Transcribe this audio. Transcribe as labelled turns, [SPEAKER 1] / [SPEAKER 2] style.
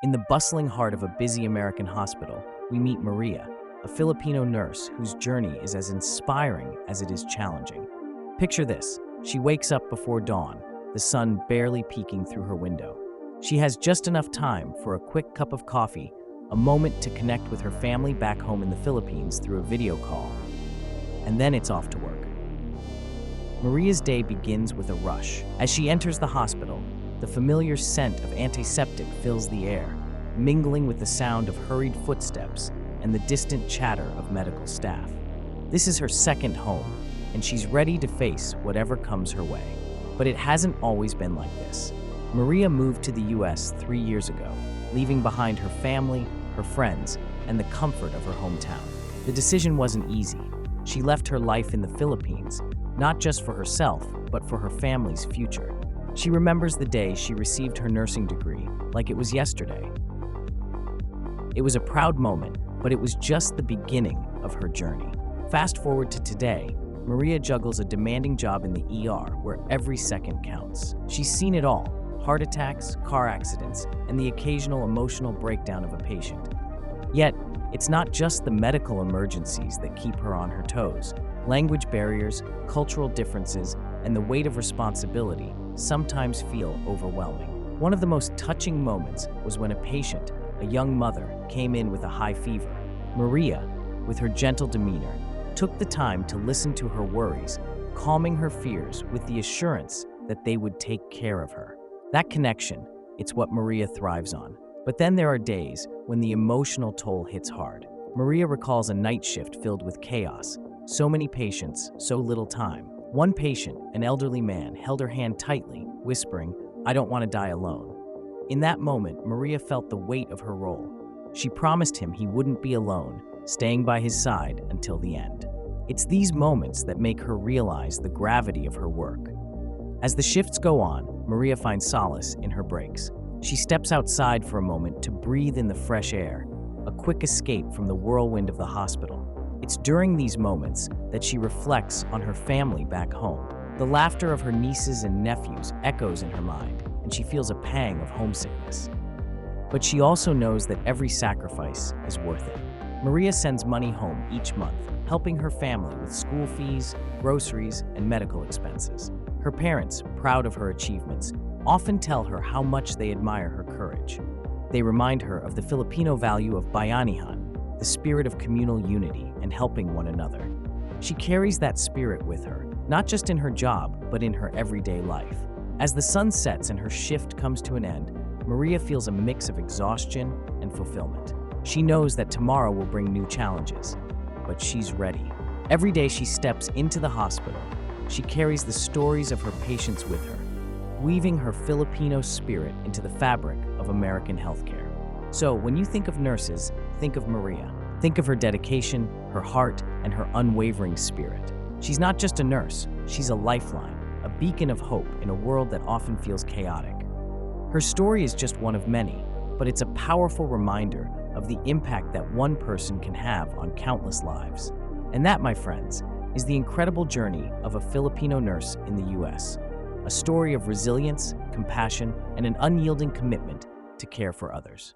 [SPEAKER 1] In the bustling heart of a busy American hospital, we meet Maria, a Filipino nurse whose journey is as inspiring as it is challenging. Picture this: she wakes up before dawn, the sun barely peeking through her window. She has just enough time for a quick cup of coffee, a moment to connect with her family back home in the Philippines through a video call. And then it's off to work. Maria's day begins with a rush. As she enters the hospital, the familiar scent of antiseptic fills the air, mingling with the sound of hurried footsteps and the distant chatter of medical staff. This is her second home, and she's ready to face whatever comes her way. But it hasn't always been like this. Maria moved to the US 3 years ago, leaving behind her family, her friends, and the comfort of her hometown. The decision wasn't easy. She left her life in the Philippines, not just for herself, but for her family's future. She remembers the day she received her nursing degree like it was yesterday. It was a proud moment, but it was just the beginning of her journey. Fast forward to today, Maria juggles a demanding job in the ER where every second counts. She's seen it all: heart attacks, car accidents, and the occasional emotional breakdown of a patient. Yet, it's not just the medical emergencies that keep her on her toes. Language barriers, cultural differences, and the weight of responsibility sometimes feel overwhelming. One of the most touching moments was when a patient, a young mother, came in with a high fever. Maria, with her gentle demeanor, took the time to listen to her worries, calming her fears with the assurance that they would take care of her. That connection, it's what Maria thrives on. But then there are days when the emotional toll hits hard. Maria recalls a night shift filled with chaos. So many patients, so little time. One patient, an elderly man, held her hand tightly, whispering, "I don't want to die alone." In that moment, Maria felt the weight of her role. She promised him he wouldn't be alone, staying by his side until the end. It's these moments that make her realize the gravity of her work. As the shifts go on, Maria finds solace in her breaks. She steps outside for a moment to breathe in the fresh air, a quick escape from the whirlwind of the hospital. It's during these moments that she reflects on her family back home. The laughter of her nieces and nephews echoes in her mind, and she feels a pang of homesickness. But she also knows that every sacrifice is worth it. Maria sends money home each month, helping her family with school fees, groceries, and medical expenses. Her parents, proud of her achievements, often tell her how much they admire her courage. They remind her of the Filipino value of bayanihan, the spirit of communal unity and helping one another. She carries that spirit with her, not just in her job, but in her everyday life. As the sun sets and her shift comes to an end, Maria feels a mix of exhaustion and fulfillment. She knows that tomorrow will bring new challenges, but she's ready. Every day she steps into the hospital, she carries the stories of her patients with her, weaving her Filipino spirit into the fabric of American healthcare. So, when you think of nurses, think of Maria. Think of her dedication, her heart, and her unwavering spirit. She's not just a nurse, she's a lifeline, a beacon of hope in a world that often feels chaotic. Her story is just one of many, but it's a powerful reminder of the impact that one person can have on countless lives. And that, my friends, is the incredible journey of a Filipino nurse in the US. A story of resilience, compassion, and an unyielding commitment to care for others.